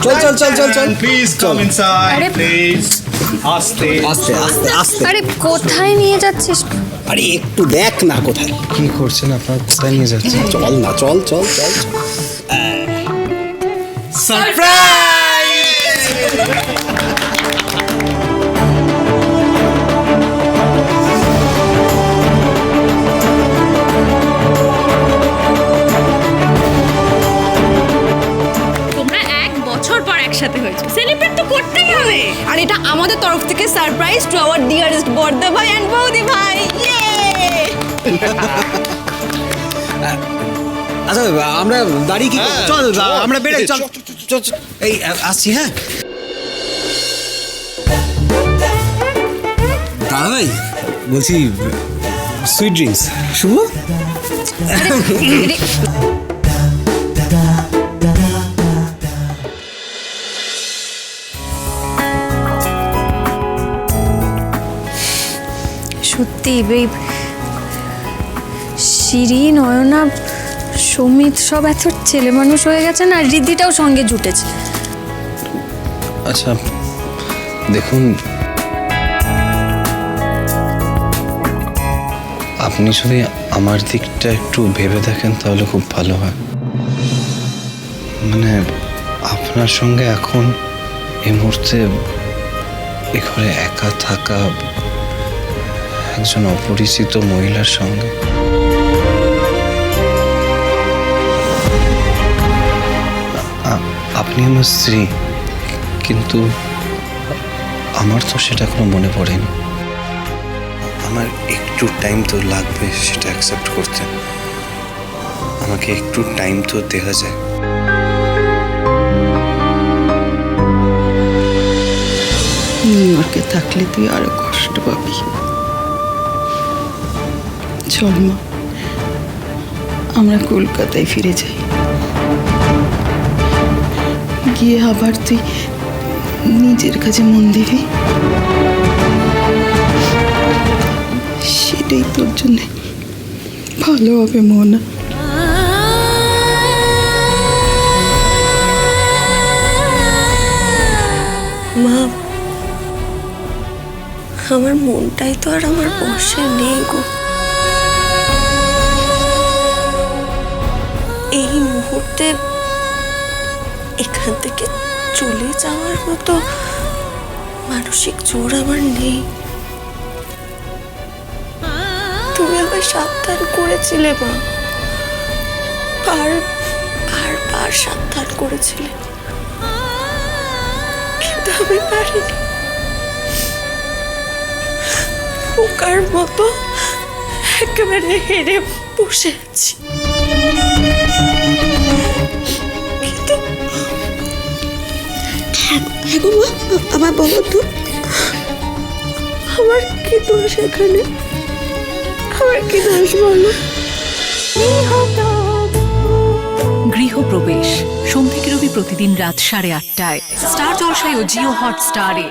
চল please come inside please আস্তে আস্তে আস্তে আস্তে আরে কোথায় নিয়ে যাচ্ছিস? আরে একটু দেখ না কোথায় কি করছেন আপনারা, কোথায় নিয়ে যাচ্ছেন? চল না চল তোমরা 1 বছর পর একসাথে হয়েছে, সেলিব্রেট তো করতেই হবে। আর এটা আমাদের তরফ থেকে সারপ্রাইজ টু আওয়ার ডিয়ারেস্ট বর্দা ভাই এন্ড বৌদি ভাই। আচ্ছা আমরা দাঁড়িয়ে কি চল আমরা বেরোই চল এই আসছি হ্যাঁ দাদা ভাই বলছি সুইট ড্রিঙ্কস শুভ সত্যি এই শিরি, নয়না, সমিত সব এত ছেলে মানুষ হয়ে গেছে না, আর রিদ্ধিটাও সঙ্গে জুটেছে। আচ্ছা দেখুন, আপনি যদি আমার দিকটা একটু ভেবে দেখেন তাহলে খুব ভালো হয়। মানে আপনার সঙ্গে এখন এই মুহূর্তে এ ঘরে একা থাকা একজন অপরিচিত মহিলার সঙ্গে, আপনি আমার স্ত্রী, কিন্তু আমার তো সেটা এখনো মনে পড়েনি। আমার একটু টাইম তো লাগবে সেটা অ্যাকসেপ্ট করতে। আমাকে একটু টাইম তো দেওয়া যায়। নিউ ইয়র্কে থাকলে তুই আরো কষ্ট পাবি। চল মা, আমরা কলকাতায় ফিরে যাই, গিয়ে আবার তুই নিজের কাছে মন দিবি। সেটাই তোর জন্য ভালো হবে মোহনা। মা, আমার মনটাই তো আর আমার বসে নেই গো। এই মুহূর্তে এখান থেকে চলে যাওয়ার মতো মানসিক জোর আমার নেই। তুমি আমায় সাবধান করেছিলে মা, বারবার সাবধান করেছিলে, কিন্তু আমি পারিনি। পোকার মতো একেবারে হেরে বসে আছি। কিন্তু আমার বলো তো, আমার কি দোষ এখানে? আমার কি দোষ বলো? গৃহপ্রবেশ সোম থেকে রবি প্রতিদিন রাত 8:30টায় স্টার জলসায় ও জিও হটস্টারে।